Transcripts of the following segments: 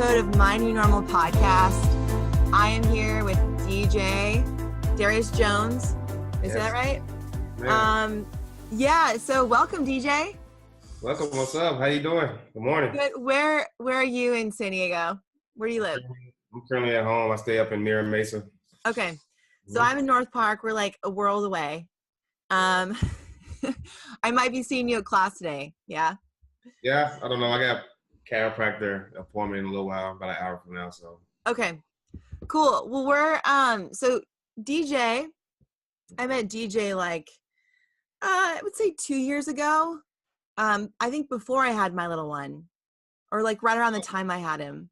episode of My New Normal podcast. I am here with DJ Darius Jones. Is that right? Yeah. So welcome, DJ. Welcome. What's up? How you doing? Good morning. Good. Where are you in San Diego? Where do you live? I'm currently at home. I stay up in Mira Mesa. Okay. So I'm in North Park. We're like a world away. I might be seeing you at class today. Yeah? Yeah, I don't know. I got chiropractor appointment in a little while, about an hour from now. So Okay. Cool. Well, we're so DJ, I met DJ like I would say 2 years ago. I think before I had my little one, or like right around the time I had him.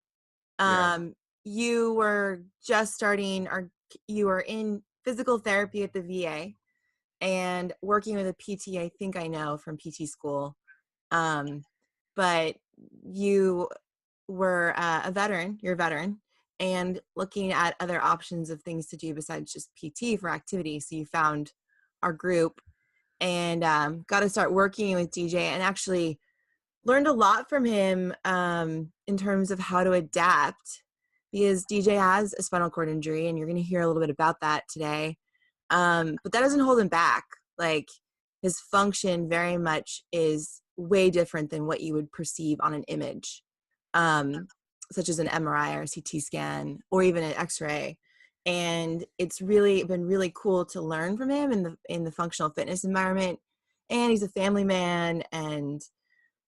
You were just starting, or you were in physical therapy at the VA and working with a PT. I think I know from PT school. But you were a veteran, you're a veteran, and looking at other options of things to do besides just PT for activity. So you found our group and got to start working with DJ, and actually learned a lot from him in terms of how to adapt, because DJ has a spinal cord injury, and you're going to hear a little bit about that today. But that doesn't hold him back. Like, his function very much is way different than what you would perceive on an image, such as an MRI or a CT scan or even an X-ray. And it's really been really cool to learn from him in the functional fitness environment. And he's a family man, and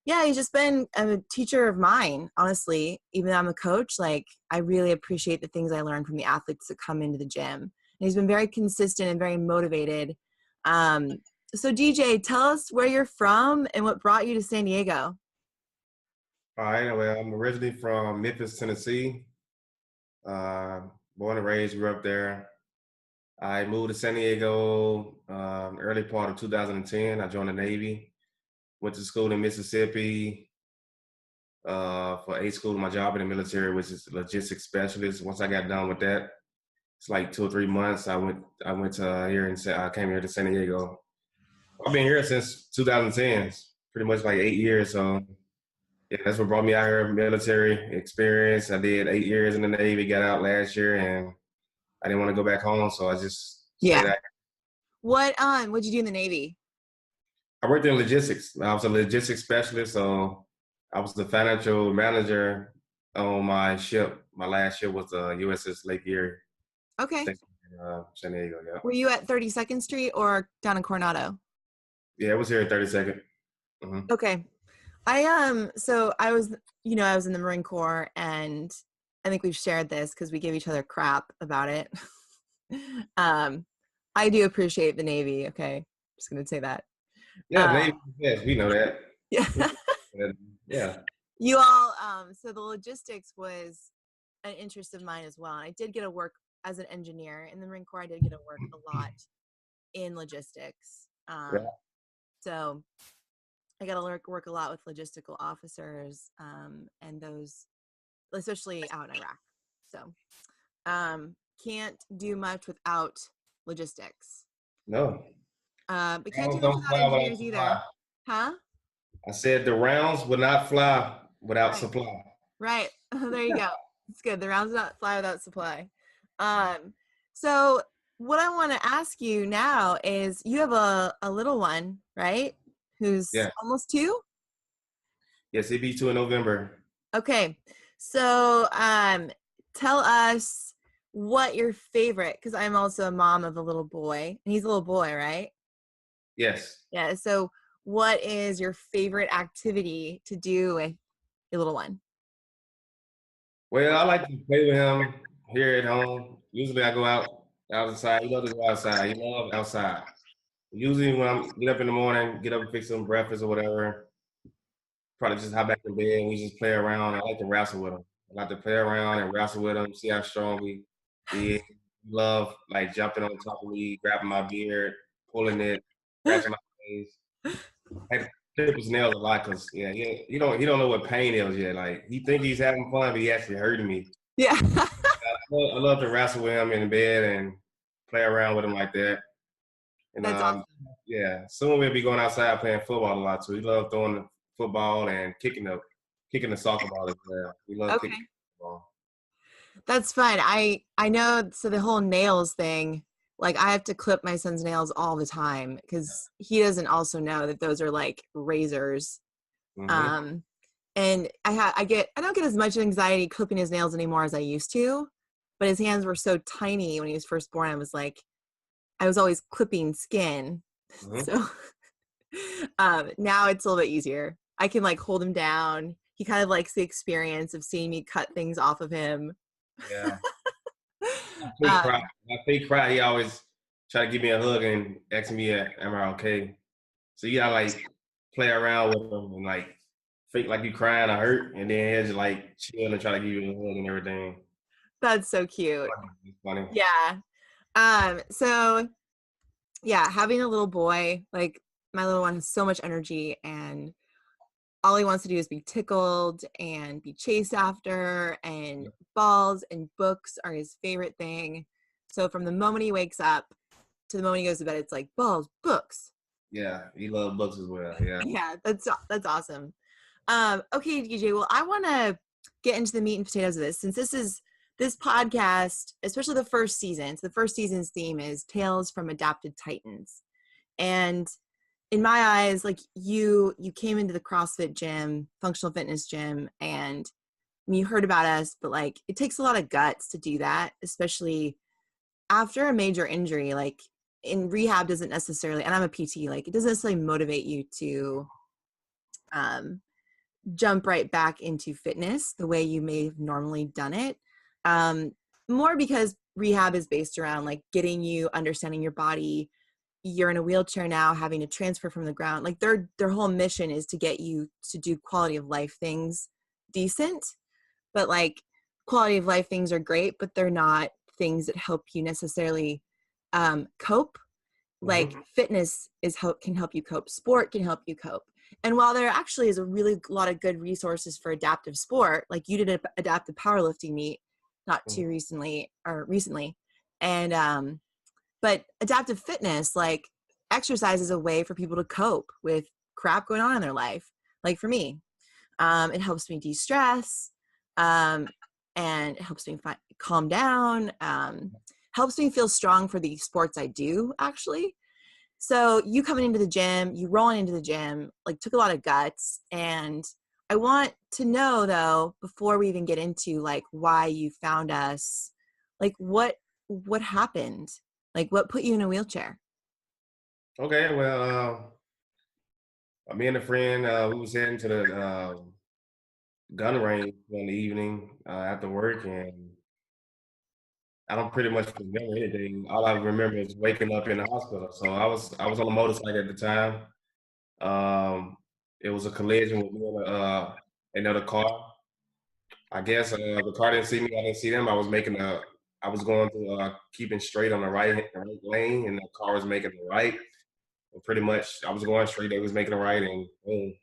yeah, he's just been a teacher of mine, honestly. Even though I'm a coach, like, I really appreciate the things I learned from the athletes that come into the gym. And he's been very consistent and very motivated. So DJ, tell us where you're from and what brought you to San Diego. all right. Well, I'm originally from Memphis, Tennessee. Born and raised, grew up there. I moved to San Diego early part of 2010. I joined the Navy. Went to school in Mississippi for A school, my job in the military, which is logistics specialist. Once I got done with that, it's like 2 or 3 months. I went to here and I came here to San Diego. I've been here since 2010, pretty much like 8 years. So yeah, that's what brought me out here. Military experience. I did 8 years in the Navy. Got out last year, and I didn't want to go back home, so I just stayed out. What'd you do in the Navy? I worked in logistics. I was a logistics specialist, so I was the financial manager on my ship. My last ship was the USS Lake Erie. Okay. San Diego, yeah. Were you at 32nd Street or down in Coronado? Yeah, it was here at 32nd. Mm-hmm. Okay. So I was in the Marine Corps, and I think we've shared this because we give each other crap about it. I do appreciate the Navy. Okay. Just going to say that. Yeah, Navy, yes, we know that. Yeah. Yeah. You all, so the logistics was an interest of mine as well. I did get to work as an engineer in the Marine Corps. I did get to work a lot in logistics. So I got to work a lot with logistical officers and those, especially out in Iraq. So can't do much without logistics. No. But can't do much without engineers either. Huh? I said the rounds would not fly without supply. Right. There you go. It's good. The rounds do not fly without supply. So what I want to ask you now is, you have a little one, right? Who's almost 2? Yes, he'll be 2 in November. Okay. So tell us what your favorite, because I'm also a mom of a little boy, and he's a little boy, right? Yes. Yeah. So what is your favorite activity to do with your little one? Well, I like to play with him here at home. Usually I go outside. He loves to go outside. He loves outside. Usually when I get up in the morning, get up and fix some breakfast or whatever, probably just hop back in bed and we just play around. I like to wrestle with him. I like to play around and wrestle with him, see how strong we is. Love like jumping on top of me, grabbing my beard, pulling it, scratching my face. I clip his nails a lot because he don't know what pain is yet. Like, he think he's having fun, but he actually hurting me. Yeah. I love to wrestle with him in bed and play around with him like that. And that's awesome. Yeah, soon we'll be going outside playing football a lot too. He loves throwing the football and kicking the soccer ball as well. He loves kicking the That's fun. I know. So the whole nails thing, like I have to clip my son's nails all the time because he doesn't also know that those are like razors. Mm-hmm. Um, and I don't get as much anxiety clipping his nails anymore as I used to, but his hands were so tiny when he was first born. I was always clipping skin. Mm-hmm. So now it's a little bit easier. I can like hold him down. He kind of likes the experience of seeing me cut things off of him. Yeah. um, My fake cry, he always try to give me a hug and ask me, am I okay? So you gotta like play around with him and like fake like you crying or hurt, and then he'll just like chill and try to give you a hug and everything. that's so cute. It's funny. Yeah. So yeah, having a little boy, like my little one has so much energy and all he wants to do is be tickled and be chased after, and balls and books are his favorite thing. So from the moment he wakes up to the moment he goes to bed, it's like balls, books. Yeah, he loves books as well. Yeah. Yeah, that's awesome. Okay, DJ. Well, I want to get into the meat and potatoes of this, since this podcast, especially the first season. So the first season's theme is Tales from Adapted Titans, and in my eyes, like you came into the CrossFit gym, functional fitness gym, and you heard about us, but like it takes a lot of guts to do that, especially after a major injury. Like in rehab doesn't necessarily, and I'm a PT, like it doesn't necessarily motivate you to um, jump right back into fitness the way you may have normally done it. Um, More because rehab is based around like getting you understanding your body. You're in a wheelchair now, having to transfer from the ground. Like their whole mission is to get you to do quality of life things decent, but like quality of life things are great, but they're not things that help you necessarily cope. Like Mm-hmm. fitness can help you cope. Sport can help you cope. And while there actually is a really lot of good resources for adaptive sport, like you did an adaptive powerlifting meet not too recently, and but adaptive fitness, like exercise is a way for people to cope with crap going on in their life. Like for me, it helps me de-stress, um, and it helps me calm down, helps me feel strong for the sports I do actually. So you coming into the gym, you rolling into the gym, like took a lot of guts. And I want to know though, before we even get into like why you found us, like what happened? Like what put you in a wheelchair? Okay, well, me and a friend, we was heading to the gun range one evening after work, and I don't pretty much remember anything. All I remember is waking up in the hospital. So I was on a motorcycle at the time. Um, it was a collision with me and another car. I guess the car didn't see me. I didn't see them. I was going to keeping straight on the right lane, and the car was making the right. And pretty much, I was going straight. They was making a right, and boom.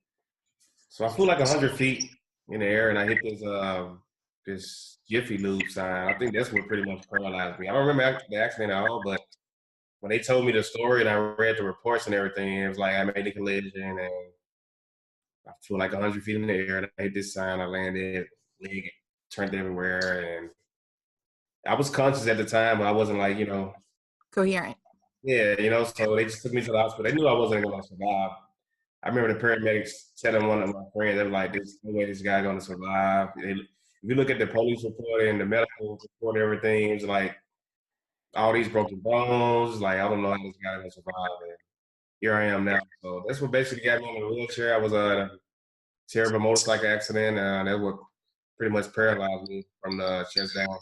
So I flew like 100 feet in the air, and I hit this Jiffy Lube sign. I think that's what pretty much paralyzed me. I don't remember the accident at all, but when they told me the story and I read the reports and everything, it was like I made a collision and I flew like 100 feet in the air, and I hit this sign. I landed, leg turned everywhere, and I was conscious at the time, but I wasn't like, Coherent. yeah, So they just took me to the hospital. They knew I wasn't going to survive. I remember the paramedics telling one of my friends, they were like, "There's no way this guy's going to survive." If you look at the police report and the medical report, and everything, it's like all these broken bones. Like, I don't know how this guy's going to survive. And here I am now. So that's what basically got me in a wheelchair. I was in a terrible motorcycle accident. That what pretty much paralyzed me from the chest down.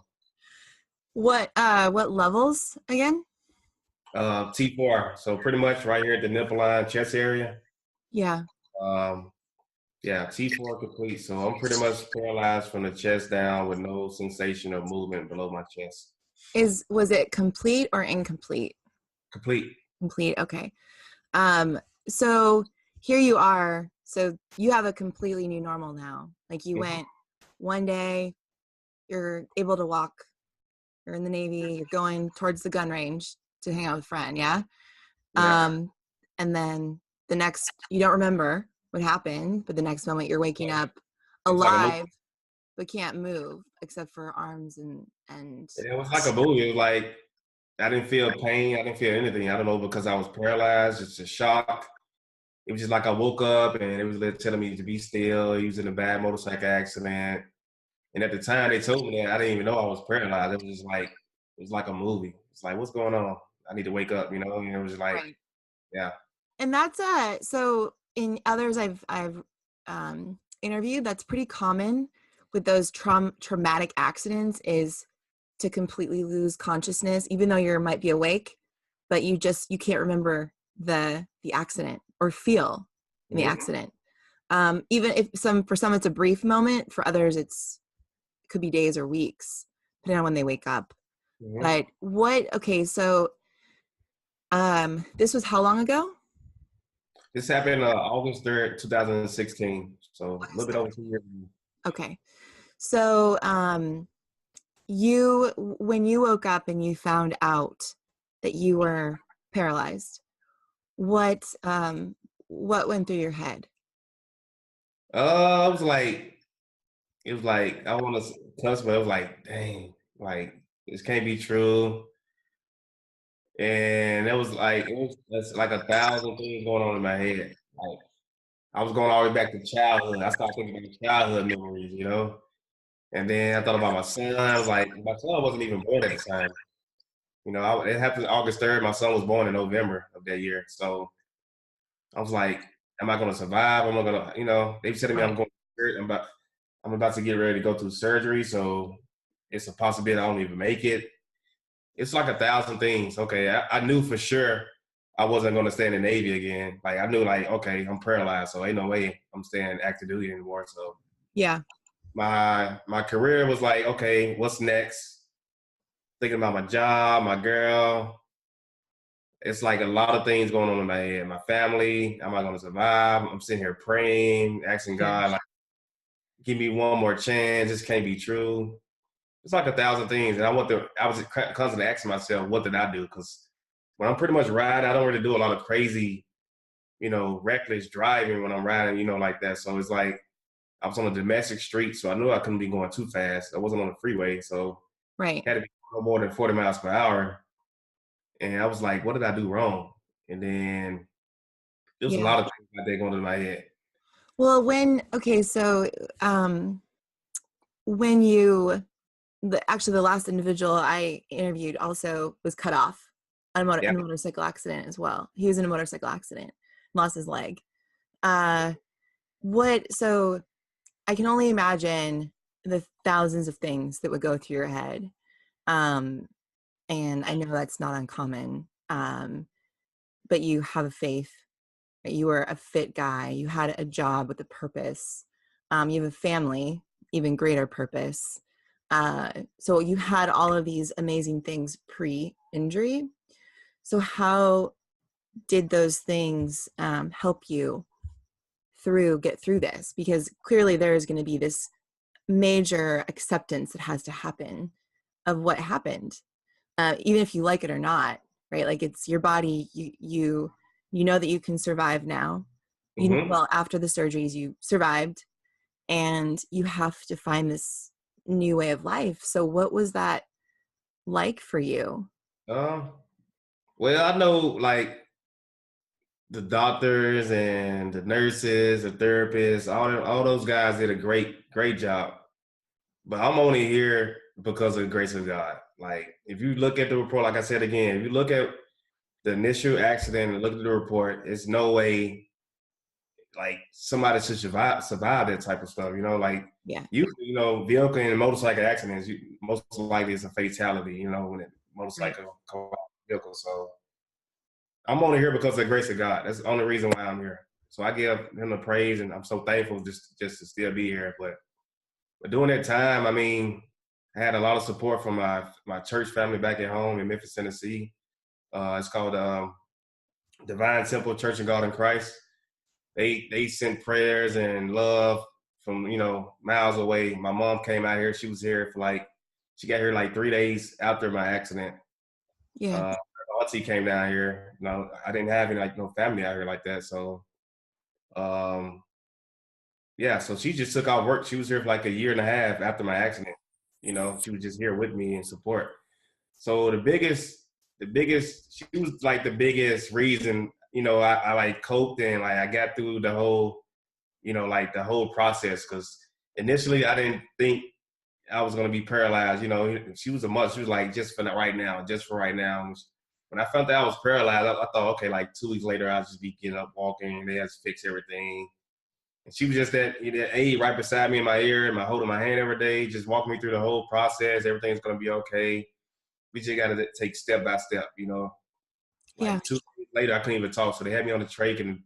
What levels again? T4. So pretty much right here at the nipple line, chest area. Yeah. Um, Yeah, T4 complete. So I'm pretty much paralyzed from the chest down with no sensation of movement below my chest. Was it complete or incomplete? Complete. Complete. Okay. Um, so here you are. So you have a completely new normal now. Like you Mhm. went one day, you're able to walk, you're in the Navy, you're going towards the gun range to hang out with a friend, yeah? Yeah. And then the next, you don't remember what happened, but the next moment you're waking up It's like a movie. alive. but can't move except for arms and It was like a movie. It was like I didn't feel pain. I didn't feel anything. I don't know, because I was paralyzed. It's a shock. It was just like I woke up and it was telling me to be still. He was in a bad motorcycle accident. And at the time they told me that, I didn't even know I was paralyzed. It was just like, it was like a movie. It's like, what's going on? I need to wake up, you know? And it was like, right. yeah. And that's so in others I've interviewed, that's pretty common with those traumatic accidents, is to completely lose consciousness, even though you might be awake, but you can't remember the accident or feel in the Mm-hmm. accident. Even if for some it's a brief moment, for others it could be days or weeks, depending on when they wake up. Mm-hmm. But okay, so this was how long ago? This happened August 3rd, 2016. So a little bit over 2 years. Okay. So when you woke up and you found out that you were paralyzed, what went through your head? I was like, it was like, I want to cuss, but it was like, dang, like, this can't be true. And that's like 1,000 things going on in my head. Like, I was going all the way back to childhood. I started thinking about childhood memories, you know? And then I thought about my son. I was like, my son wasn't even born at the time. You know, it happened August 3rd. My son was born in November of that year. So I was like, am I going to survive? Am I going to, they said to me, Right. I'm about to get ready to go through surgery. So it's a possibility I don't even make it. It's like 1,000 things. Okay. I knew for sure I wasn't going to stay in the Navy again. Like, I knew, like, okay, I'm paralyzed. So ain't no way I'm staying active duty anymore. So Yeah. my career was like, okay, what's next? Thinking about my job, my girl. It's like a lot of things going on in my head. My family, am I going to survive? I'm sitting here praying, asking Yeah. God, like, give me one more chance. This can't be true. It's like 1,000 things. And I was constantly asking myself, what did I do? Because when I'm pretty much riding, I don't really do a lot of crazy, reckless driving when I'm riding, like that. So it's like I was on a domestic street, so I knew I couldn't be going too fast. I wasn't on the freeway, so Right. it had to be no more than 40 miles per hour. And I was like, what did I do wrong? And then there was a Yeah. lot of things like that going through my head. Well, so when actually the last individual I interviewed also was cut off Yeah. in a motorcycle accident as well. He was in a motorcycle accident, lost his leg. So I can only imagine the thousands of things that would go through your head. And I know that's not uncommon. But you have a faith. You were a fit guy. You had a job with a purpose. You have a family, even greater purpose. So you had all of these amazing things pre-injury. So how did those things help you get through this? Because clearly there is going to be this major acceptance that has to happen of what happened, even if you like it or not, right? Like, it's your body. You know that you can survive now. Mm-hmm. Well, after the surgeries, you survived, and you have to find this new way of life. So what was that like for you? Um, well, I know, like, the doctors and the nurses, the therapists, all those guys did a great job. But I'm only here because of the grace of God. Like, if you look at the report, like I said again, if you look at the initial accident and look at the report, it's no way like somebody should survive that type of stuff. Like, Yeah. usually, vehicle and motorcycle accidents, most likely it's a fatality. When a Right. motorcycle come off the vehicle. So I'm only here because of the grace of God. That's the only reason why I'm here. So I give Him the praise, and I'm so thankful just to still be here. But during that time, I mean, I had a lot of support from my church family back at home in Memphis, Tennessee. It's called Divine Temple Church and God in Christ. They sent prayers and love from miles away. My mom came out here. She was here she got here like 3 days after my accident. Yeah. Her auntie came down here. I didn't have any no family out here like that. So yeah, so she just took off work. She was here for like a year and a half after my accident. You know, she was just here with me in support. So she was like the biggest reason, you know, I like coped and like I got through the whole, you know, like the whole process. Cause initially I didn't think I was going to be paralyzed. You know, she was a mother. She was like, just for right now, just for right now. When I found out I was paralyzed, I thought, okay, like 2 weeks later, I'll just be getting up, walking. They had to fix everything. And she was just that aide right beside me in my ear, and holding my hand every day, just walking me through the whole process. Everything's going to be okay. We just got to take step by step, you know. Yeah. Like 2 weeks later, I couldn't even talk. So they had me on the trach and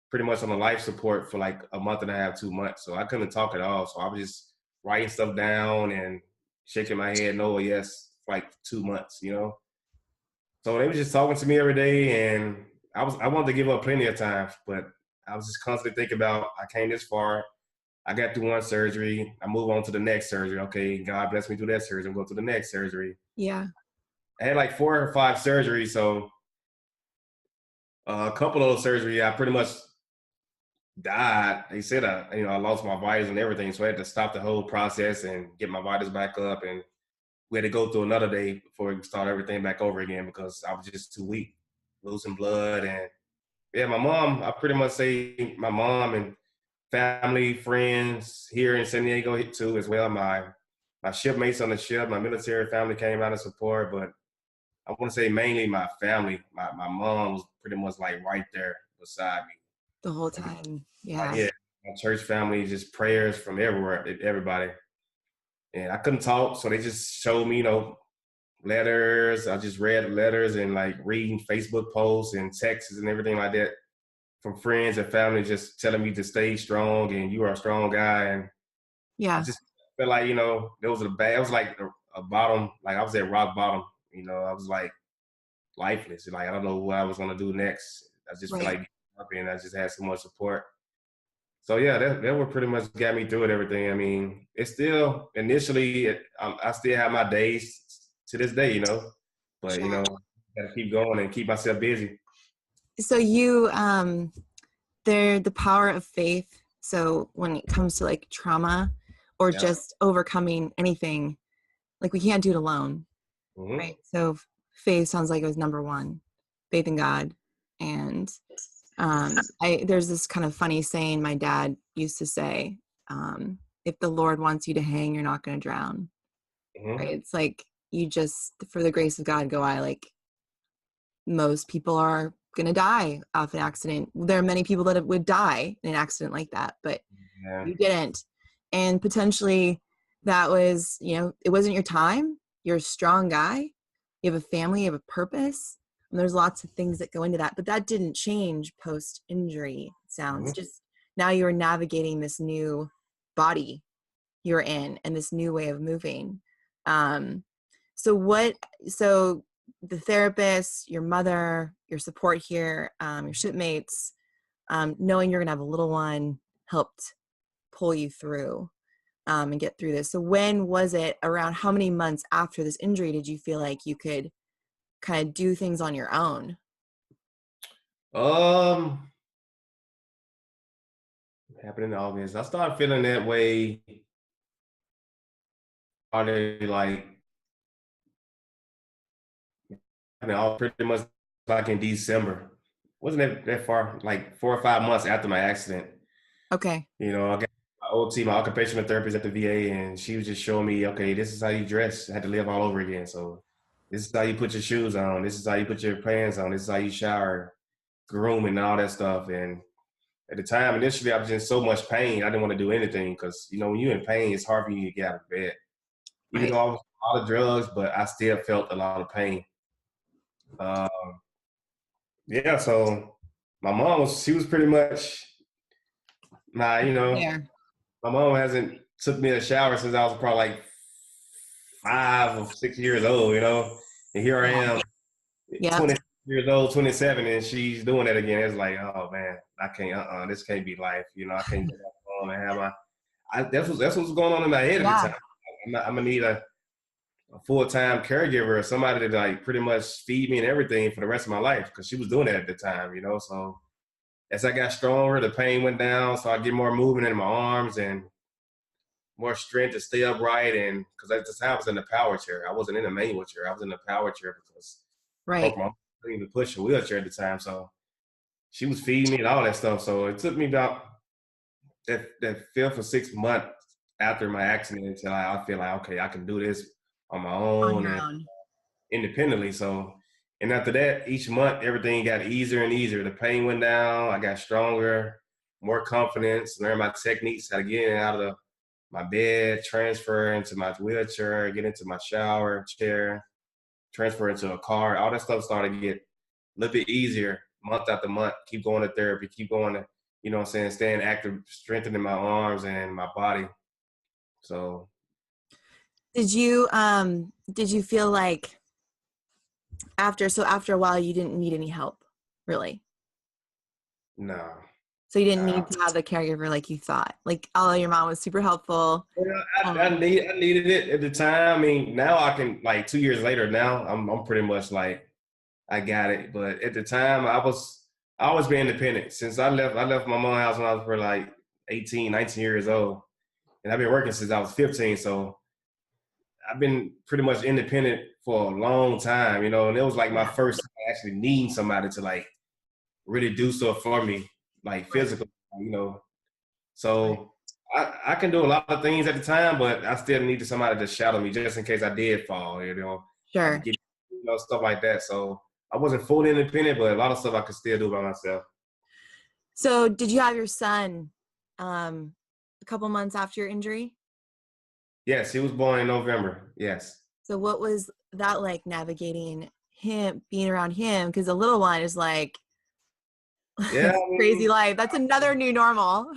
pretty much on the life support for like a month and a half, 2 months. So I couldn't talk at all. So I was just writing stuff down and shaking my head, no or yes, for like 2 months, you know. So they were just talking to me every day, and I wanted to give up plenty of times, but I was just constantly thinking about I came this far. I got through one surgery. I move on to the next surgery. Okay, God bless me through that surgery. I'm going to the next surgery. Yeah. I had like 4 or 5 surgeries, so a couple of those surgeries, I pretty much died. They said I lost my vitals and everything, so I had to stop the whole process and get my vitals back up, and we had to go through another day before we start everything back over again because I was just too weak, losing blood. And yeah, my mom, I pretty much say my mom and family, friends here in San Diego too as well. My shipmates on the ship, my military family came out of support, but I want to say mainly my family. My mom was pretty much like right there beside me. The whole And time. Yeah. yeah, my church family, just prayers from everywhere, everybody. And I couldn't talk, so they just showed me, you know, letters. I just read letters and like reading Facebook posts and texts and everything like that from friends and family, just telling me to stay strong and you are a strong guy. And I Yeah. just felt like, you know, it was like a bottom, like I was at rock bottom. You know, I was like lifeless. Like I don't know what I was gonna do next. I just feel Right. like and I just had so much support. So yeah, that what pretty much got me through it. Everything. I mean, it's still initially, I still have my days to this day, you know. But you Sure. know, gotta keep going and keep myself busy. So you the power of faith. So when it comes to like trauma or Yeah. just overcoming anything, like we can't do it alone. Mm-hmm. Right. So faith sounds like it was number one, faith in God. And there's this kind of funny saying my dad used to say, if the Lord wants you to hang, you're not going to drown. Mm-hmm. Right. It's like you just, for the grace of God, go I. Like most people are going to die off an accident. There are many people that would die in an accident like that, but Yeah. you didn't. And potentially that was, it wasn't your time. You're a strong guy. You have a family, you have a purpose. And there's lots of things that go into that, but that didn't change post injury. It sounds Mm-hmm. just now you're navigating this new body you're in and this new way of moving. Um, so the therapist, your mother, your support here, your shipmates, knowing you're going to have a little one helped pull you through and get through this. So when was it, around how many months after this injury did you feel like you could kind of do things on your own? Um, happened in August. I started feeling that way. Started like, I mean, all pretty much like in December. Wasn't that far? Like 4 or 5 months after my accident. Okay. You know, I got my OT, my occupational therapist at the VA, and she was just showing me, okay, this is how you dress. I had to live all over again. So this is how you put your shoes on. This is how you put your pants on. This is how you shower, groom, and all that stuff. And at the time, initially, I was in so much pain. I didn't want to do anything because, you know, when you're in pain, it's hard for you to get out of bed. Even Right. though I was on a lot of drugs, but I still felt a lot of pain. Uh, yeah, so my mom she was pretty much, nah, you know, There. my mom hasn't took me a shower since I was probably like 5 or 6 years old, you know. And here I Yeah. am, Yep. 20 years old, 27, and she's doing it again. It's like, oh man, I can't, this can't be life. You know, I can't get home and have that's what's going on in my head at the Yeah. time. I'm gonna need a full-time caregiver or somebody to like pretty much feed me and everything for the rest of my life because she was doing that at the time, you know. So as I got stronger, the pain went down. So I get more movement in my arms and more strength to stay upright. And because at the time I was in the power chair, I wasn't in the manual chair. I was in the power chair because I broke Right. my arm. I couldn't even push a wheelchair at the time. So she was feeding me and all that stuff. So it took me about that 5 or 6 months after my accident until I feel like, okay, I can do this on my On own your and own. independently. So, and after that, each month, everything got easier and easier. The pain went down. I got stronger, more confidence, learned my techniques, how to get in and out of my bed, transfer into my wheelchair, get into my shower chair, transfer into a car. All that stuff started to get a little bit easier month after month. Keep going to therapy, keep going to, you know what I'm saying, staying active, strengthening my arms and my body. So Did you feel like after a while you didn't need any help, really? no. So you didn't Nah. need to have the caregiver like you thought. Like, although your mom was super helpful. Yeah, I Um, needed it at the time. I mean, now I can, like 2 years later. Now I'm pretty much like I got it. But at the time, I always been independent. Since I left my mom's house when I was for like 18, 19 years old, and I've been working since I was 15. So I've been pretty much independent for a long time, you know. And it was like my yeah, first time actually needing somebody to like really do stuff for me, like right, physical, you know. right. So I can do a lot of things at the time, but I still needed somebody to shadow me just in case I did fall, you know. I Sure. get, you know, stuff like that. So I wasn't fully independent, but a lot of stuff I could still do by myself. So did you have your son a couple months after your injury? Yes, he was born in November. Yes. So what was that like navigating him, being around him? Because the little one is like Yeah, I crazy mean, life. That's another new normal.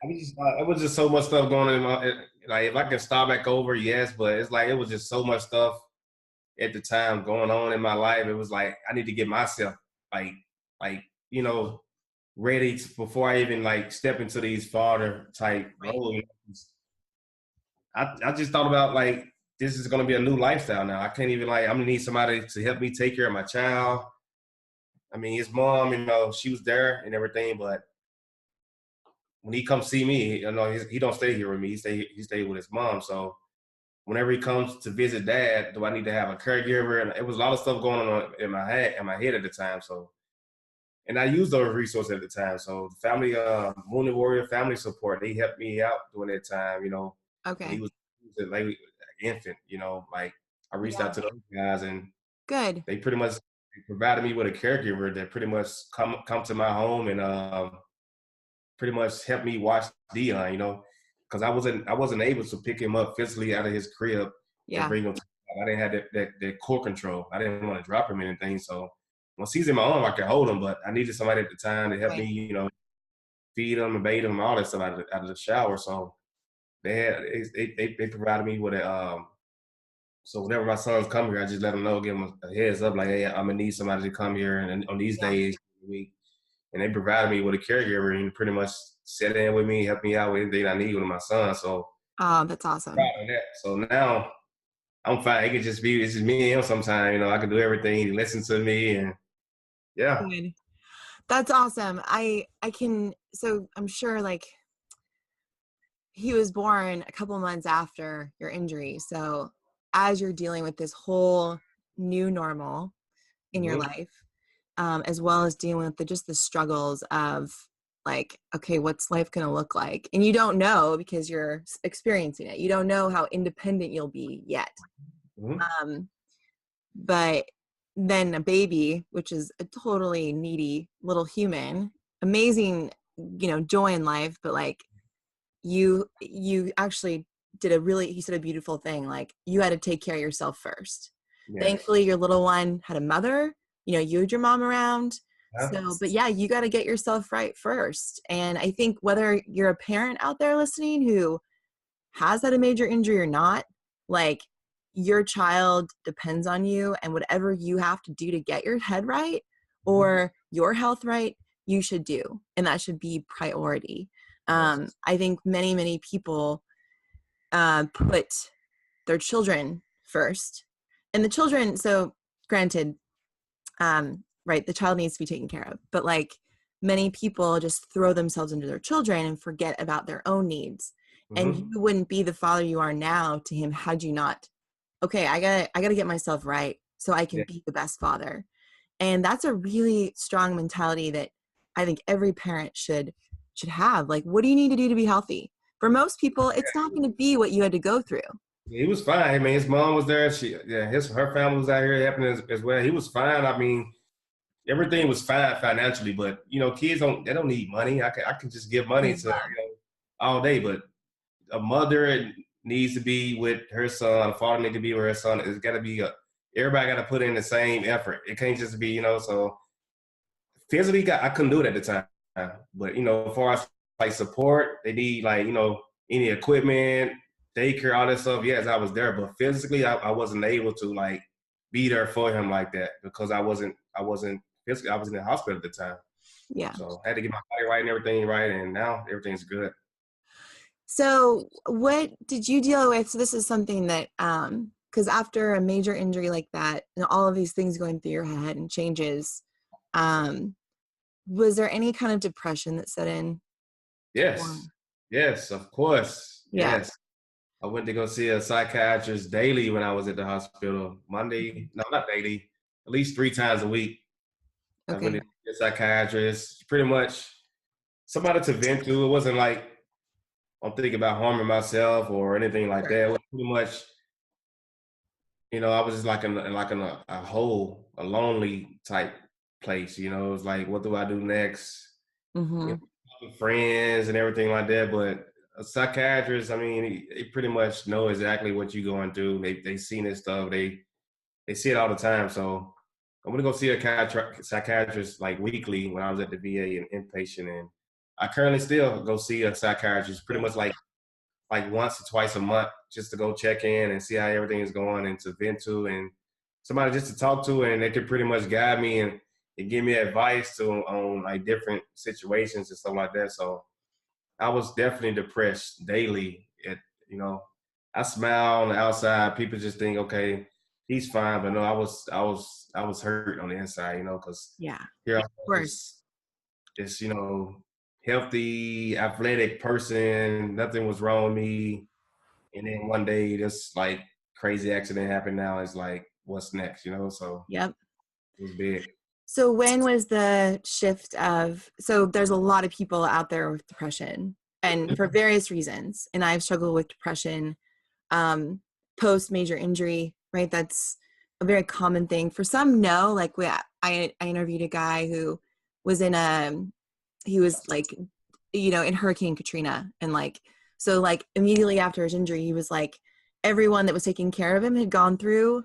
it was just so much stuff going on in my, like if I can start back over, yes, but it's like it was just so much stuff at the time going on in my life. It was like I need to get myself like like you know ready before I even like step into these father type Right. roles. I just thought about like this is gonna be a new lifestyle now. I can't even like I'm gonna need somebody to help me take care of my child. I mean, his mom, you know, she was there and everything, but when he comes see me, you know, he don't stay here with me. He stay with his mom. So whenever he comes to visit dad, do I need to have a caregiver? And it was a lot of stuff going on in my head at the time. So and I used those resources at the time. So the family, Wounded Warrior Family Support, they helped me out during that time. You know, when Okay. he was like an infant. You know, like I reached Yeah. out to those guys, and Good. they pretty much provided me with a caregiver that pretty much come to my home and pretty much helped me watch Dion. You know, because I wasn't able to pick him up physically out of his crib and Yeah. bring him. I didn't have that core control. I didn't want to drop him or anything. So once he's in my arm, I can hold him, but I needed somebody at the time to help me, Right. you know, feed him and bathe him and all that stuff out of the shower. So they provided me with a so whenever my sons come here, I just let them know, give them a heads up, like, hey, I'm gonna need somebody to come here and on these Yeah. days of the week. And they provided me with a caregiver and pretty much sat in with me, help me out with anything I need with my son. So Oh, that's proud awesome. of that. So now I'm fine. It could just be it's just me and him sometimes, you know, I can do everything. He listens to me and yeah. Good. That's awesome. I can, so I'm sure like he was born a couple months after your injury. So as you're dealing with this whole new normal in your Mm-hmm. life, as well as dealing with just the struggles of like, okay, what's life going to look like? And you don't know because you're experiencing it. You don't know how independent you'll be yet. Mm-hmm. Um, but then a baby, which is a totally needy little human, amazing, joy in life, but like you actually did you said a beautiful thing. Like you had to take care of yourself first. Yes. Thankfully, your little one had a mother, you had your mom around. Huh? So, but yeah, you got to get yourself right first. And I think whether you're a parent out there listening who has had a major injury or not, like your child depends on you, and whatever you have to do to get your head right Mm-hmm. or your health right, you should do. And that should be priority. Yes. I think many people put their children first. And the children, so granted, right, the child needs to be taken care of. But like many people just throw themselves into their children and forget about their own needs. And Mm-hmm. you wouldn't be the father you are now to him had you not, okay, I gotta get myself right so I can Yeah. be the best father. And that's a really strong mentality that I think every parent should have. Like, what do you need to do to be healthy? For most people, it's not going to be what you had to go through. He was fine. I mean, his mom was there. Her family was out here helping as well. He was fine. I mean, everything was fine financially, but kids don't need money. I can just give money to all day, but a mother needs to be with her son. A father needs to be with her son. It's got to be everybody got to put in the same effort. It can't just be so physically, I couldn't do it at the time. But as far as like support, they need like any equipment, daycare, all that stuff. Yes, I was there, but physically, I wasn't able to like be there for him like that because I wasn't physically. I was in the hospital at the time, Yeah. so I had to get my body right and everything right, and now everything's good. So what did you deal with? So this is something that, because after a major injury like that, and all of these things going through your head and changes, was there any kind of depression that set in? Yes, yes, of course, Yeah. yes. I went to go see a psychiatrist daily when I was at the hospital. Monday, no, not daily, at least 3 times a week. I went Okay. to see a psychiatrist, pretty much somebody to vent to. It wasn't like I'm thinking about harming myself or anything like Sure. that. It was pretty much, I was just like in a hole, a lonely type place. It was like, what do I do next? Mm-hmm. Friends and everything like that. But a psychiatrist, I mean, they pretty much know exactly what you're going through. They seen this stuff. They see it all the time. So I'm gonna go see a psychiatrist like weekly when I was at the VA and inpatient, and I currently still go see a psychiatrist pretty much like once or twice a month just to go check in and see how everything is going and to vent to and somebody just to talk to, and they could pretty much guide me and give me advice on like different situations and stuff like that. So I was definitely depressed daily. I smile on the outside. People just think, okay, he's fine, but no, I was hurt on the inside, because Yeah. here I Of course. was this healthy, athletic person. Nothing was wrong with me, and then one day this like crazy accident happened. Now it's like, what's next? So Yep. it was big. So when was the shift so there's a lot of people out there with depression and for various reasons. And I've struggled with depression post major injury, right? That's a very common thing. For some, no. Like I interviewed a guy who was he was like, in Hurricane Katrina. And so immediately after his injury, he was like, everyone that was taking care of him had gone through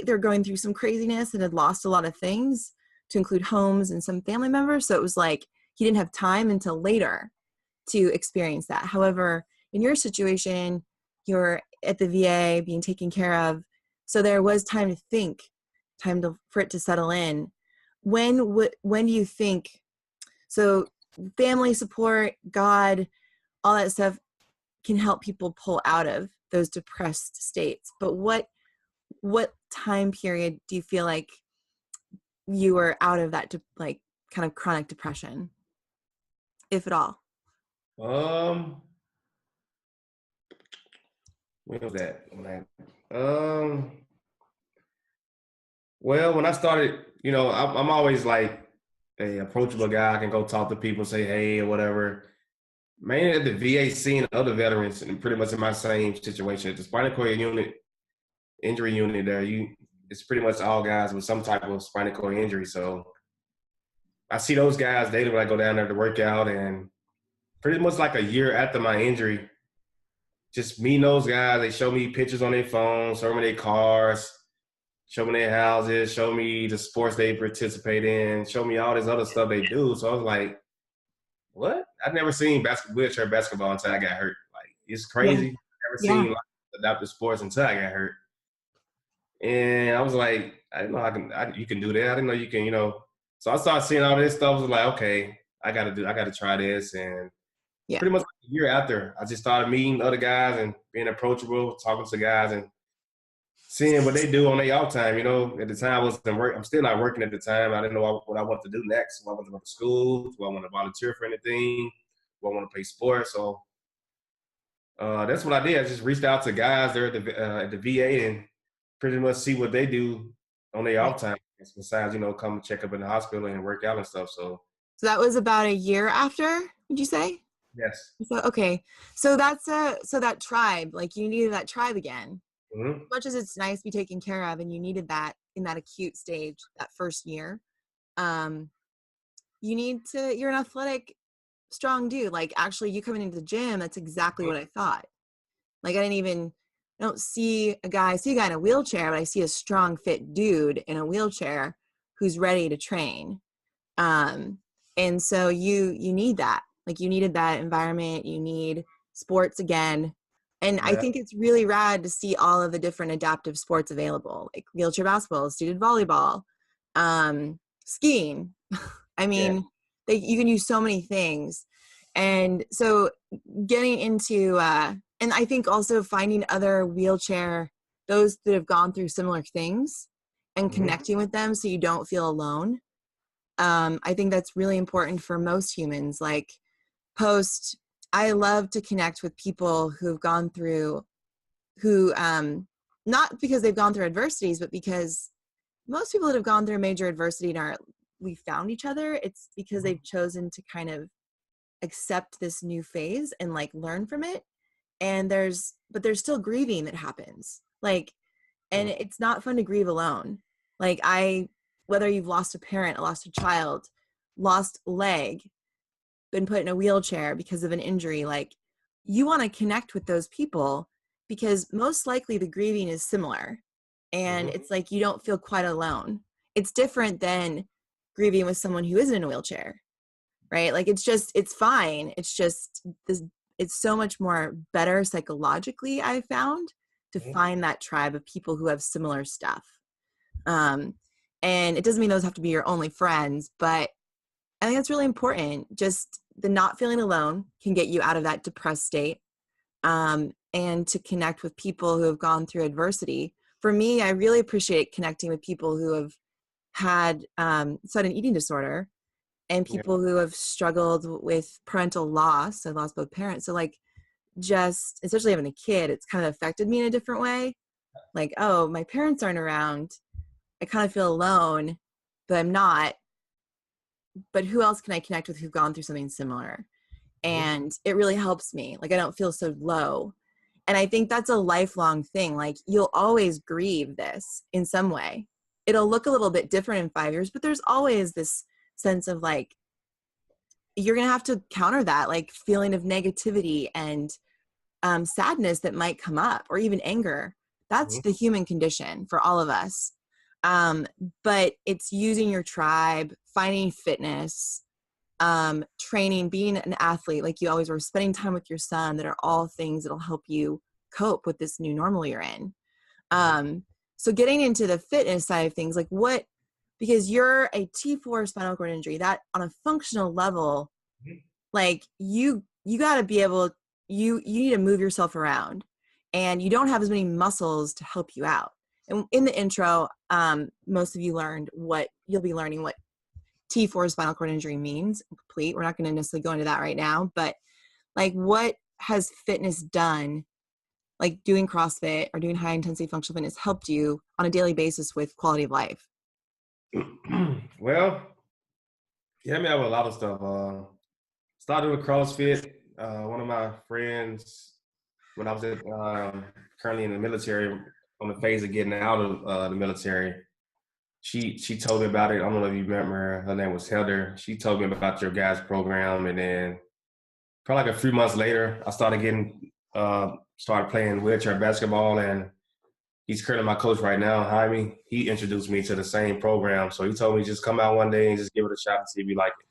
they're going through some craziness and had lost a lot of things, to include homes and some family members. So it was like he didn't have time until later to experience that. However, in your situation, you're at the VA being taken care of. So there was time to think, for it to settle in. When do you think, so family support, God, all that stuff can help people pull out of those depressed states. But what time period do you feel like you were out of that kind of chronic depression, if at all? Um, when was that? Well, when I started, I'm always like a approachable guy. I can go talk to people, say hey or whatever. Mainly at the VA, seeing other veterans and pretty much in my same situation. At the spinal cord injury unit there, it's pretty much all guys with some type of spinal cord injury. So I see those guys daily when I go down there to work out, and pretty much like a year after my injury, just meeting those guys, they show me pictures on their phones, show me their cars, show me their houses, show me the sports they participate in, show me all this other stuff they do. So I was like, what? I've never seen wheelchair basketball until I got hurt. Like, it's Yeah. crazy. I've never Yeah. seen adaptive sports until I got hurt. And I was like, I didn't know you can do that. I didn't know you can, So I started seeing all this stuff. I was like, okay, I got to try this. And Yeah. pretty much a year after, I just started meeting other guys and being approachable, talking to guys. And seeing what they do on their off time. You know, at the time I was in work. I'm still not working at the time. I didn't know what I wanted to do next. Do I want to go to school? Do I want to volunteer for anything? Do I want to play sports? So that's what I did. I just reached out to guys there at the VA and pretty much see what they do on their Right. off time. Besides, you know, come check up in the hospital and work out and stuff. So So that was about a year after, would you say? yes. So okay. So that's so that tribe, like you needed that tribe again. Mm-hmm. As much as it's nice to be taken care of and you needed that in that acute stage, that first year, um, you're an athletic, strong dude. Like actually you coming into the gym, that's exactly what I thought. Like I don't see a guy, I see a guy in a wheelchair, but I see a strong, fit dude in a wheelchair who's ready to train. Um, and so you need that. Like you needed that environment, you need sports again. And I Yeah. think it's really rad to see all of the different adaptive sports available, like wheelchair basketball, student volleyball, skiing. I Yeah. mean, you can use so many things. And so getting into, and I think also finding other wheelchair, those that have gone through similar things and Mm-hmm. connecting with them so you don't feel alone. I think that's really important for most humans. Like I love to connect with people who've gone through, who, not because they've gone through adversities, but because most people that have gone through major adversity and we found each other, it's because they've chosen to kind of accept this new phase and like learn from it. And but there's still grieving that happens. Like, and it's not fun to grieve alone. Like whether you've lost a parent, lost a child, lost a leg, been put in a wheelchair because of an injury, like you want to connect with those people because most likely the grieving is similar. And Mm-hmm. it's like you don't feel quite alone. It's different than grieving with someone who isn't in a wheelchair, right? Like it's fine. It's just this, it's so much more better psychologically, I found, to Mm-hmm. find that tribe of people who have similar stuff. Um, and it doesn't mean those have to be your only friends, but I think that's really important. Just the not feeling alone can get you out of that depressed state, and to connect with people who have gone through adversity. For me, I really appreciate connecting with people who have had sudden eating disorder and Yeah. people who have struggled with parental loss. I lost both parents. So like just, especially having a kid, it's kind of affected me in a different way. Like, oh, my parents aren't around. I kind of feel alone, but I'm not. But who else can I connect with who've gone through something similar? Mm-hmm. And it really helps me. Like I don't feel so low. And I think that's a lifelong thing. Like you'll always grieve this in some way. It'll look a little bit different in 5 years, but there's always this sense of like, you're going to have to counter that, like feeling of negativity and sadness that might come up, or even anger. That's the human condition for all of us. Um, but it's using your tribe, finding fitness, training, being an athlete, like you always were, spending time with your son, that are all things that'll help you cope with this new normal you're in. So getting into the fitness side of things, like because you're a T4 spinal cord injury, that on a functional level, like you got to be able, you need to move yourself around, and you don't have as many muscles to help you out. And in the intro, most of you you'll be learning what T4 spinal cord injury means complete. We're not going to necessarily go into that right now, but like what has fitness done, like doing CrossFit or doing high intensity functional fitness, helped you on a daily basis with quality of life? Well, yeah, I mean, I have a lot of stuff. Started with CrossFit. One of my friends, when I was currently in the military, on the phase of getting out of the military, she told me about it. I don't know if you remember her. Her name was Heather. She told me about your guys' program, and then probably like a few months later, I started playing wheelchair basketball, and he's currently my coach right now, Jaime. He introduced me to the same program, so he told me just come out one day and just give it a shot and see if you like it.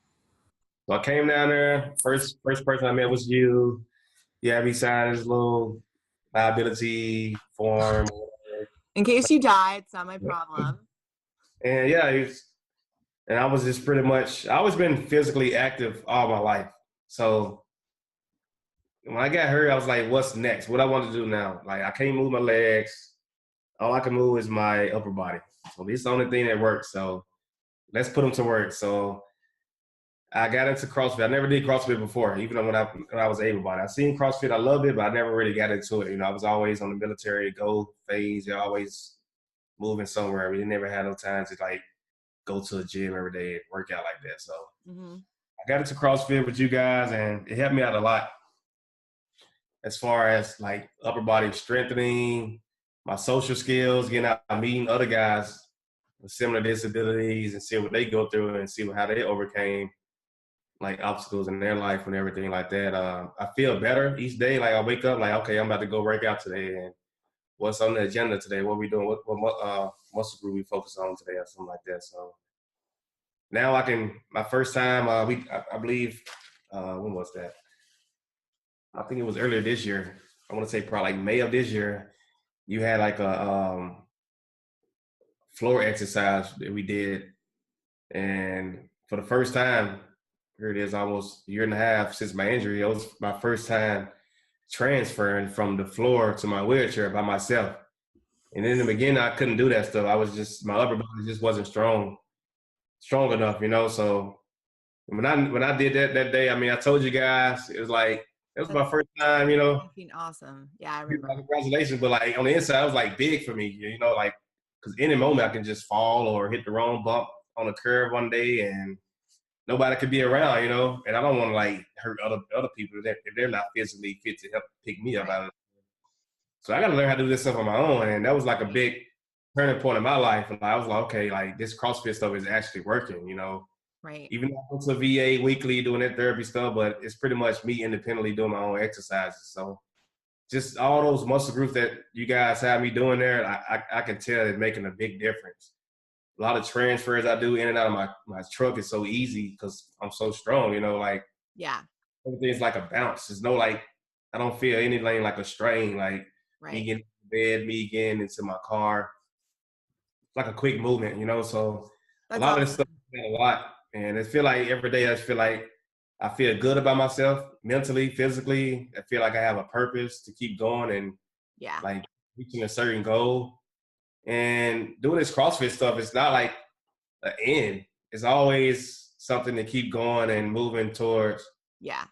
So I came down there. First person I met was you. Yeah, we signed this little liability form. In case you die, it's not my problem. And yeah, and I was just pretty much, I always been physically active all my life. So when I got hurt, I was like, what's next? What I want to do now? Like, I can't move my legs. all I can move is my upper body. So this is the only thing that works. So let's put them to work. So I got into CrossFit. I never did CrossFit before, even when I was able body. I seen CrossFit. I loved it, but I never really got into it. You know, I was always on the military go phase. You're always moving somewhere. We never had no time to like go to a gym every day and work out like that. So Mm-hmm. I got into CrossFit with you guys, and it helped me out a lot as far as like upper body strengthening, my social skills, getting out, meeting other guys with similar disabilities and see what they go through and see how they overcame like obstacles in their life and everything like that. I feel better each day. Like I wake up like, okay, I'm about to go work out today, and what's on the agenda today? What we doing? What muscle group we focus on today, or something like that. So now I can. My first time, I believe, when was that? I think it was earlier this year. I want to say probably like May of this year. You had like a floor exercise that we did, and for the first time, here it is, almost a year and a half since my injury. It was my first time transferring from the floor to my wheelchair by myself. And in the beginning, I couldn't do that stuff. I was just, my upper body just wasn't strong enough, you know. So when I did that day, I mean, I told you guys, it was like, it was That's my first time, you know. fucking awesome. Yeah, I People remember. like, congratulations, but like on the inside, it was like big for me, you know, like because any moment I can just fall or hit the wrong bump on a curve one day, and nobody could be around, you know. And I don't want to like hurt other people if they're not physically fit to help pick me up Right. out of it. So I got to learn how to do this stuff on my own, and that was like a big turning point in my life. And I was like, okay, like this CrossFit stuff is actually working, you know. Right. Even though I go to VA weekly doing that therapy stuff, but it's pretty much me independently doing my own exercises. So just all those muscle groups that you guys have me doing there, I can tell it's making a big difference. A lot of transfers I do in and out of my truck is so easy because I'm so strong, you know, like Yeah. everything's like a bounce. There's no like, I don't feel anything like a strain, like me Right. getting to bed, me getting into my car. It's like a quick movement, you know, so a That's lot of this awesome. stuff a lot. And I feel like every day I feel like I feel good about myself mentally, physically. I feel like I have a purpose to keep going and Yeah. like reaching a certain goal. And doing this CrossFit stuff, it's not like an end. It's always something to keep going and moving towards Yeah.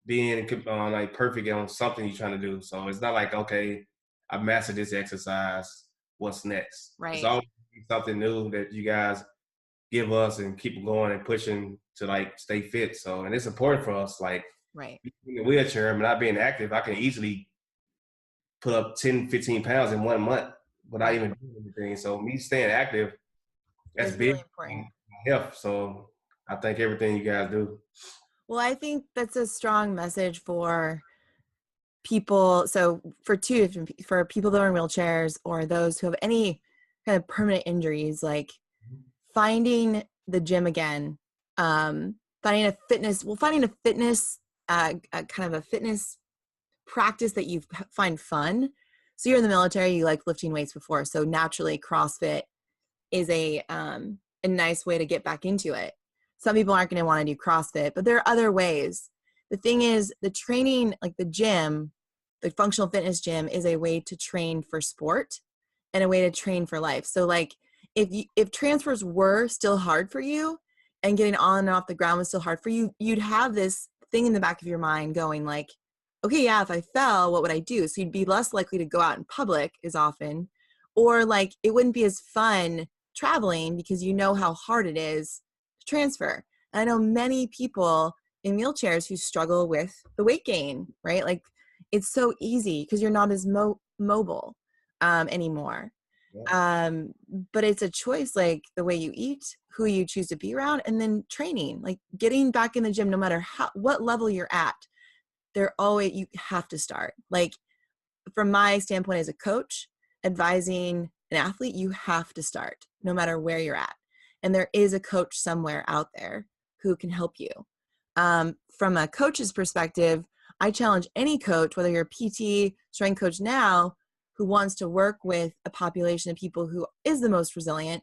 being like perfect on something you're trying to do. So it's not like, okay, I've mastered this exercise. What's next? It's Right. always something new that you guys give us and keep going and pushing to like stay fit. So, and it's important for us, like Right. in the wheelchair, but not being active, I can easily put up 10, 15 pounds in 1 month without Right. even doing anything. So me staying active, that's It's big really important. on my health. So I think everything you guys do. Well, I think that's a strong message for people. So for for people that are in wheelchairs or those who have any kind of permanent injuries, like finding the gym again, finding a fitness, kind of a fitness practice that you find fun. So you're in the military, you like lifting weights before. So naturally CrossFit is a nice way to get back into it. Some people aren't going to want to do CrossFit, but there are other ways. The thing is, the training, like the gym, the functional fitness gym, is a way to train for sport and a way to train for life. So like if transfers were still hard for you and getting on and off the ground was still hard for you, you'd have this thing in the back of your mind going like, okay, yeah, if I fell, what would I do? So you'd be less likely to go out in public as often, or like it wouldn't be as fun traveling because you know how hard it is to transfer. And I know many people in wheelchairs who struggle with the weight gain, right? Like it's so easy because you're not as mobile anymore. Yeah. Um, but it's a choice, like the way you eat, who you choose to be around, and then training, like getting back in the gym, no matter what level you're at, you have to start. Like from my standpoint as a coach, advising an athlete, you have to start no matter where you're at. And there is a coach somewhere out there who can help you. From a coach's perspective, I challenge any coach, whether you're a PT, strength coach now, who wants to work with a population of people who is the most resilient,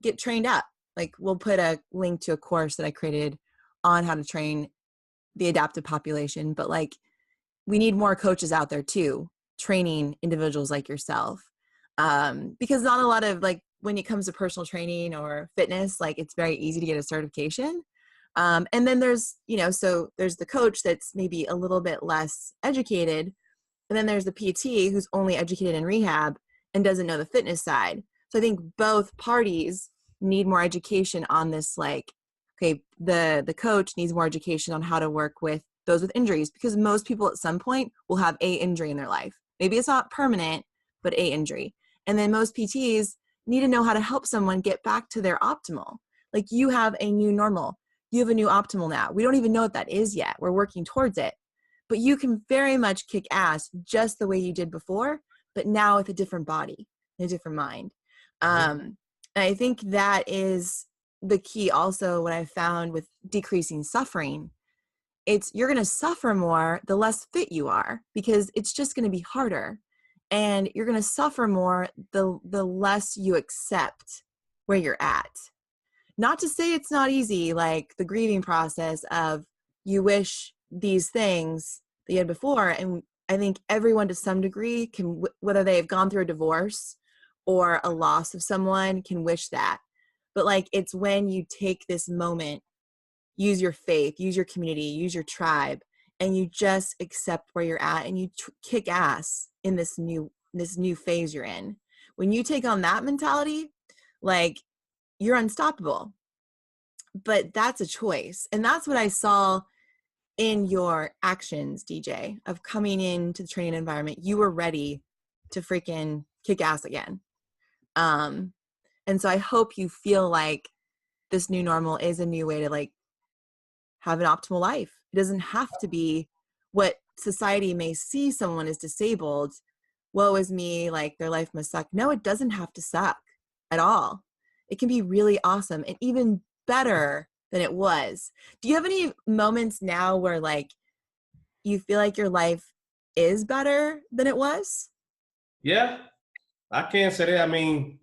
get trained up. Like we'll put a link to a course that I created on how to train the adaptive population, but like we need more coaches out there too, training individuals like yourself. Because not a lot of, like, when it comes to personal training or fitness, like, it's very easy to get a certification. And then there's, so there's the coach that's maybe a little bit less educated. And then there's the PT who's only educated in rehab and doesn't know the fitness side. So I think both parties need more education on this, like, okay, the coach needs more education on how to work with those with injuries, because most people at some point will have a injury in their life. Maybe it's not permanent, but a injury. And then most PTs need to know how to help someone get back to their optimal. Like, you have a new normal. You have a new optimal now. We don't even know what that is yet. We're working towards it. But you can very much kick ass just the way you did before, but now with a different body, a different mind. And I think that is the key also, what I found with decreasing suffering. You're going to suffer more the less fit you are, because it's just going to be harder. And you're going to suffer more the less you accept where you're at. Not to say it's not easy, like the grieving process of you wish these things that you had before. And I think everyone to some degree can, whether they have gone through a divorce or a loss of someone, can wish that. But like, it's when you take this moment, use your faith, use your community, use your tribe, and you just accept where you're at, and you kick ass in this new phase you're in. When you take on that mentality, like, you're unstoppable. But that's a choice. And that's what I saw in your actions, DJ, of coming into the training environment. You were ready to freaking kick ass again. And so I hope you feel like this new normal is a new way to, like, have an optimal life. It doesn't have to be what society may see someone as disabled. Woe is me, like, their life must suck. No, it doesn't have to suck at all. It can be really awesome and even better than it was. Do you have any moments now where, like, you feel like your life is better than it was? Yeah, I can't say that. I mean,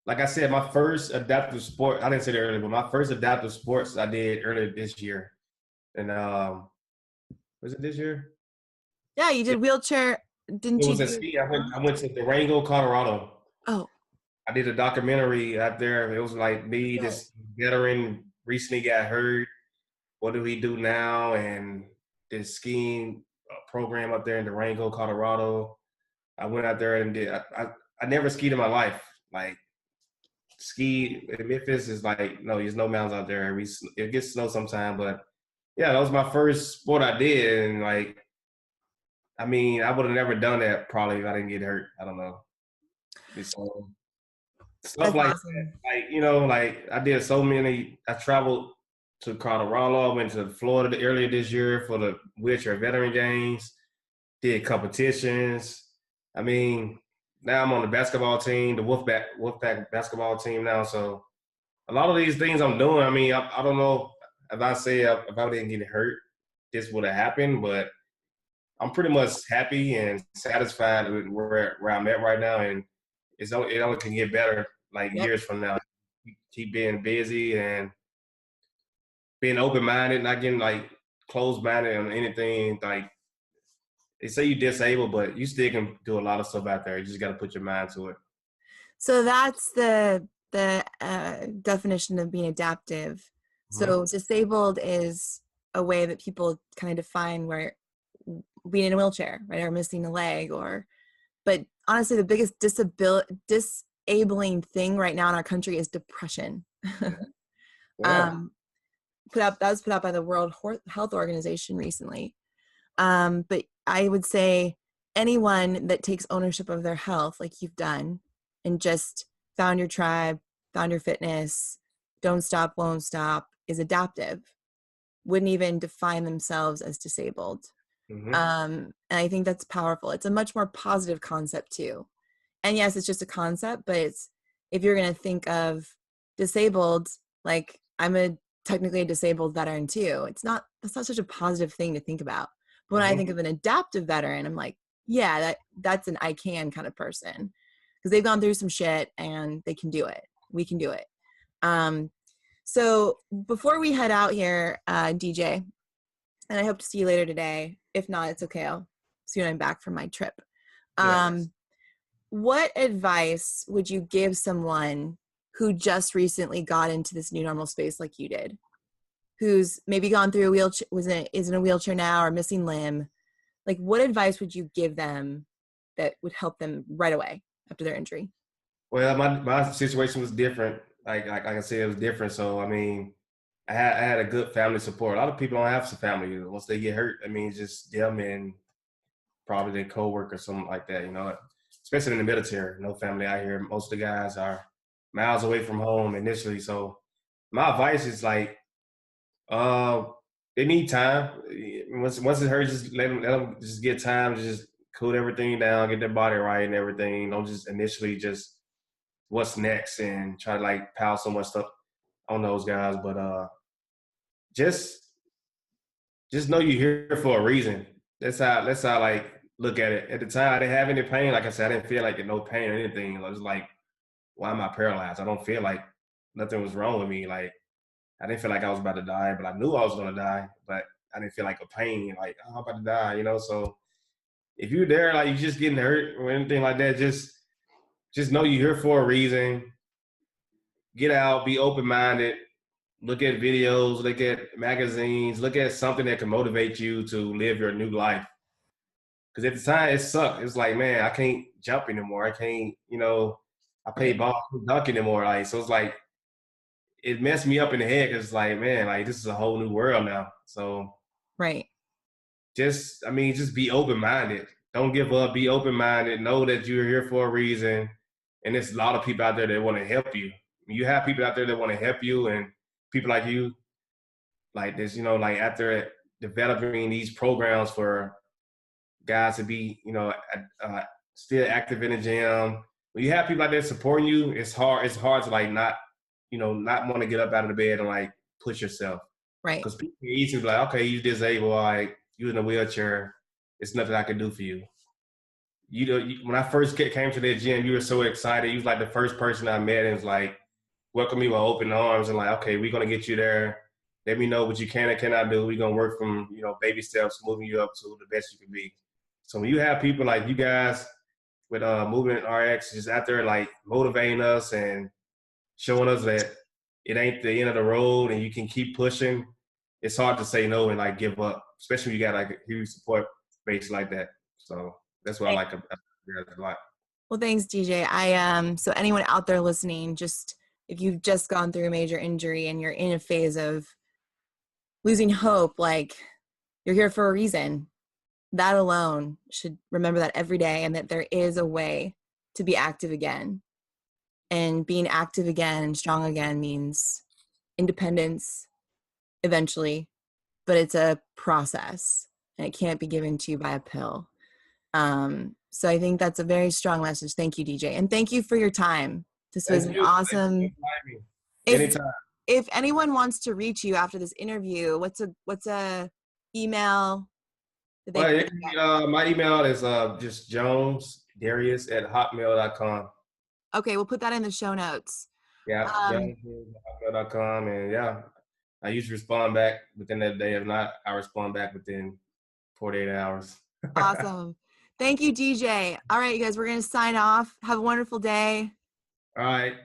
like I said, my first adaptive sport, I didn't say that earlier, but my first adaptive sports I did earlier this year. And was it this year? Yeah, you did wheelchair. Didn't It you was a do? ski. I went to Durango, Colorado. Oh, I did a documentary out there. It was like me, good. this veteran recently got hurt. What do we do now? And this skiing program up there in Durango, Colorado. I went out there and did. I never skied in my life. Like, ski in Memphis is like, no, there's no mountains out there. It gets snow sometime, but yeah, that was my first sport I did, and like, I mean, I would have never done that probably if I didn't get hurt. I don't know. It's stuff That's like that. awesome. Like, like I did so many. I traveled to Colorado. I went to Florida earlier this year for the wheelchair veteran games. Did competitions. I mean, now I'm on the basketball team, the Wolfpack basketball team now. So a lot of these things I'm doing. I mean, I don't know if I say if I didn't get hurt, this would have happened, but I'm pretty much happy and satisfied with where I'm at right now, and it only can get better, like, Yep. years from now. Keep being busy and being open-minded, not getting like closed-minded on anything. Like, they say you disabled, but you still can do a lot of stuff out there. You just got to put your mind to it. So that's the definition of being adaptive. Mm-hmm. So disabled is a way that people kind of define where being in a wheelchair, right, or missing a leg, but honestly, the biggest disabling thing right now in our country is depression. Yeah. That was put out by the World Health Organization recently. But I would say anyone that takes ownership of their health, like you've done, and just found your tribe, found your fitness, don't stop, won't stop, is adaptive, wouldn't even define themselves as disabled. Mm-hmm. And I think that's powerful. It's a much more positive concept too. And yes, it's just a concept, but if you're going to think of disabled, like, I'm technically a disabled veteran too. That's not such a positive thing to think about. But when I think of an adaptive veteran, I'm like, yeah, that's an I can kind of person, because they've gone through some shit and they can do it. We can do it. So before we head out here, DJ, and I hope to see you later today. If not, it's okay. I'll see you when I'm back from my trip. Yes. what advice would you give someone who just recently got into this new normal space like you did, who's maybe gone through a wheelchair, is in a wheelchair now or missing limb? Like, what advice would you give them that would help them right away after their injury? Well, my situation was different. Like I said, it was different. So I mean, I had a good family support. A lot of people don't have some family. Once they get hurt, I mean, it's just them and probably their coworker or something like that. You know, especially in the military, no family out here. Most of the guys are miles away from home initially. So my advice is like, uh, they need time. Once it hurts, just let them just get time to just cool everything down, get their body right and everything. Don't just initially just what's next and try to like pile so much stuff on those guys. But just know you're here for a reason. That's how I like look at it. At the time I didn't have any pain. Like I said, I didn't feel like no pain or anything. I was like, why am I paralyzed? I don't feel like nothing was wrong with me. Like I didn't feel like I was about to die, but I knew I was gonna die. But I didn't feel like a pain, like, oh, I'm about to die, you know. So if you're there, like you're just getting hurt or anything like that, just know you're here for a reason. Get out, be open minded, look at videos, look at magazines, look at something that can motivate you to live your new life. Because at the time it sucked. It's like, man, I can't jump anymore. I can't, I play Right. ball, I can't dunk anymore. Like, so it's like it messed me up in the head because it's like, man, like this is a whole new world now. So Right. just be open minded. Don't give up. Be open minded. Know that you're here for a reason. And there's a lot of people out there that want to help you. You have people out there that want to help you, and people like you, like this, like after developing these programs for guys to be, still active in the gym. When you have people like that supporting you, it's hard. It's hard to like not want to get up out of the bed and like push yourself. Right. Because people are easy to be like, okay, you disabled, like you in a wheelchair. It's nothing I can do for you. When I first came to that gym, you were so excited. You was like the first person I met and was like, welcome me with open arms and like, okay, we're gonna get you there. Let me know what you can and cannot do. We're gonna work from baby steps, moving you up to the best you can be. So when you have people like you guys with Movement RX just out there like motivating us and showing us that it ain't the end of the road and you can keep pushing, it's hard to say no and like give up, especially when you got like a huge support base like that. So that's what I like about it a lot. Well, thanks, DJ. So anyone out there listening, just if you've just gone through a major injury and you're in a phase of losing hope, like you're here for a reason. That alone should remember that every day, and that there is a way to be active again. And being active again and strong again means independence eventually, but it's a process and it can't be given to you by a pill. So I think that's a very strong message. Thank you, DJ. And thank you for your time. This was Thank an you. awesome. If Anytime. if anyone wants to reach you after this interview, what's a email that they Well, can my email is just jonesdarius@hotmail.com. Okay, we'll put that in the show notes. Yeah, Um, jonesdarius@hotmail.com. And yeah, I usually respond back within that day. If not, I respond back within 48 hours. awesome. Thank you, DJ. All right, you guys, we're going to sign off. Have a wonderful day. All right.